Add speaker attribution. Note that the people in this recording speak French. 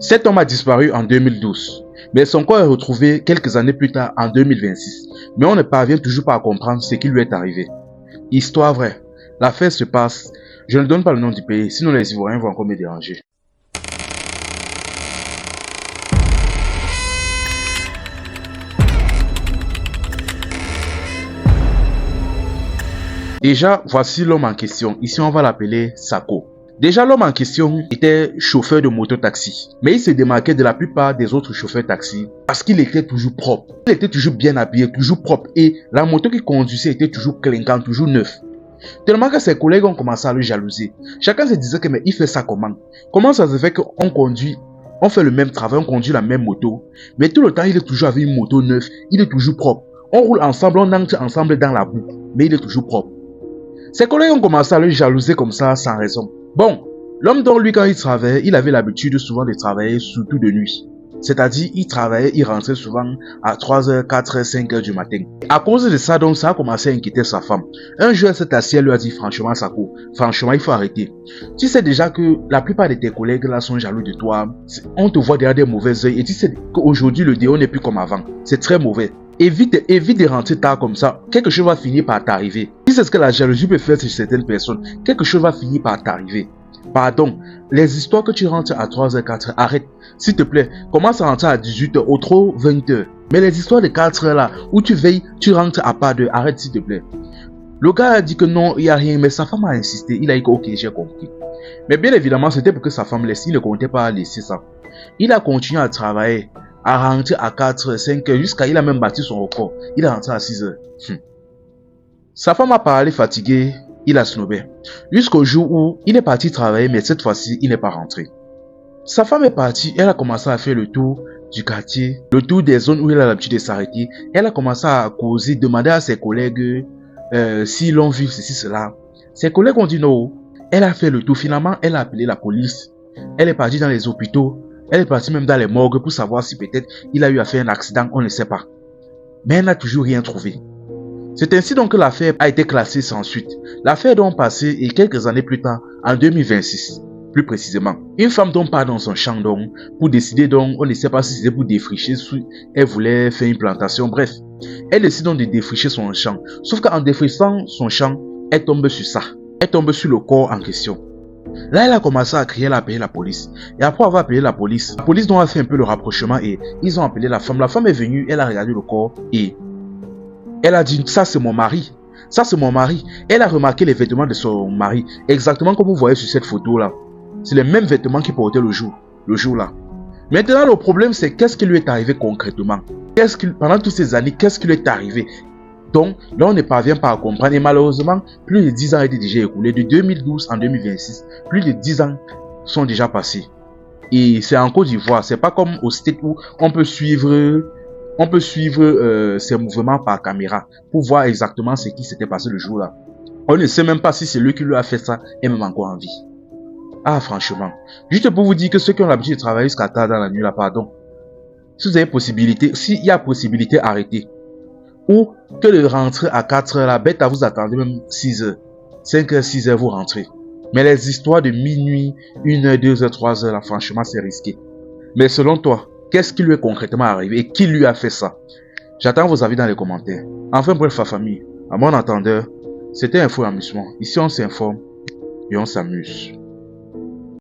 Speaker 1: Cet homme a disparu en 2012, mais son corps est retrouvé quelques années plus tard en 2026. Mais on ne parvient toujours pas à comprendre ce qui lui est arrivé. Histoire vraie. L'affaire se passe. Je ne donne pas le nom du pays, sinon les Ivoiriens vont encore me déranger. Déjà, voici l'homme en question. Ici, on va l'appeler Sako. Déjà, l'homme en question était chauffeur de moto-taxi. Mais il se démarquait de la plupart des autres chauffeurs taxi parce qu'il était toujours propre. Il était toujours bien habillé, toujours propre. Et la moto qu'il conduisait était toujours clinquante, toujours neuf. Tellement que ses collègues ont commencé à le jalouser. Chacun se disait que mais il fait ça comment? Comment ça se fait qu'on conduit, on fait le même travail, on conduit la même moto, mais tout le temps il est toujours avec une moto neuve, il est toujours propre. On roule ensemble, on entre ensemble dans la boue, mais il est toujours propre. Ses collègues ont commencé à le jalouser comme ça, sans raison. Bon, l'homme dont lui, quand il travaillait, il avait l'habitude souvent de travailler surtout de nuit. C'est-à-dire, il travaillait, il rentrait souvent à 3h, 4h, 5h du matin. À cause de ça, donc, ça a commencé à inquiéter sa femme. Un jour, elle s'est assise, elle lui a dit, franchement, Sako, franchement, il faut arrêter. Tu sais déjà que la plupart de tes collègues là sont jaloux de toi. On te voit derrière des mauvais yeux et tu sais qu'aujourd'hui, le déo n'est plus comme avant. C'est très mauvais. Évite de rentrer tard comme ça. Quelque chose va finir par t'arriver. Si c'est ce que la jalousie peut faire sur certaines personnes, quelque chose va finir par t'arriver. Pardon, les histoires que tu rentres à 3h, 4h, arrête. S'il te plaît, commence à rentrer à 18h, au trop 20h. Mais les histoires de 4h là, où tu veilles, tu rentres à pas d'heure, arrête s'il te plaît. Le gars a dit que non, il n'y a rien, mais sa femme a insisté. Il a dit que ok, j'ai compris. Mais bien évidemment, c'était pour que sa femme laisse. Il ne comptait pas laisser ça. Il a continué à travailler, à rentrer à 4h, 5h, jusqu'à il a même battu son record. Il est rentré à 6h. Sa femme a parlé fatiguée. Il a snobé. Jusqu'au jour où il est parti travailler, mais cette fois-ci, il n'est pas rentré. Sa femme est partie, elle a commencé à faire le tour du quartier, le tour des zones où elle a l'habitude de s'arrêter. Elle a commencé à causer, demander à ses collègues s'ils l'ont vu, ceci, cela. Ses collègues ont dit non. Elle a fait le tour. Finalement, elle a appelé la police. Elle est partie dans les hôpitaux. Elle est partie même dans les morgues pour savoir si peut-être il a eu à faire un accident, on ne sait pas. Mais elle n'a toujours rien trouvé. C'est ainsi donc que l'affaire a été classée sans suite. L'affaire donc passée et quelques années plus tard, en 2026, plus précisément. Une femme donc part dans son champ donc, pour décider donc, on ne sait pas si c'était pour défricher, si elle voulait faire une plantation, bref. Elle décide donc de défricher son champ. Sauf qu'en défrichant son champ, elle tombe sur ça. Elle tombe sur le corps en question. Là, elle a commencé à crier, elle a appelé la police. Et après avoir appelé la police donc a fait un peu le rapprochement et ils ont appelé la femme. La femme est venue, elle a regardé le corps et elle a dit, ça c'est mon mari. Ça c'est mon mari. Elle a remarqué les vêtements de son mari. Exactement comme vous voyez sur cette photo là. C'est les mêmes vêtements qu'il portait le jour là. Maintenant le problème c'est qu'est-ce qui lui est arrivé concrètement. Pendant toutes ces années, qu'est-ce qui lui est arrivé. Donc là on ne parvient pas à comprendre. Et malheureusement, plus de 10 ans ont été déjà écoulés. De 2012 en 2026, plus de 10 ans sont déjà passés. Et c'est en Côte d'Ivoire. C'est pas comme au States où on peut suivre ses mouvements par caméra pour voir exactement ce qui s'était passé le jour là. On ne sait même pas si c'est lui qui lui a fait ça et même encore en vie. Ah franchement, juste pour vous dire que ceux qui ont l'habitude de travailler jusqu'à tard dans la nuit là, pardon. Si vous avez possibilité, s'il y a possibilité, arrêtez. Ou que de rentrer à 4h là, bête à vous attendre même 6h. 5h, 6h vous rentrez. Mais les histoires de minuit, 1h, 2h, 3h là, franchement c'est risqué. Mais selon toi, qu'est-ce qui lui est concrètement arrivé et qui lui a fait ça? J'attends vos avis dans les commentaires. Enfin bref, la famille, à mon entendeur, c'était Info et Amusement. Ici on s'informe et on s'amuse.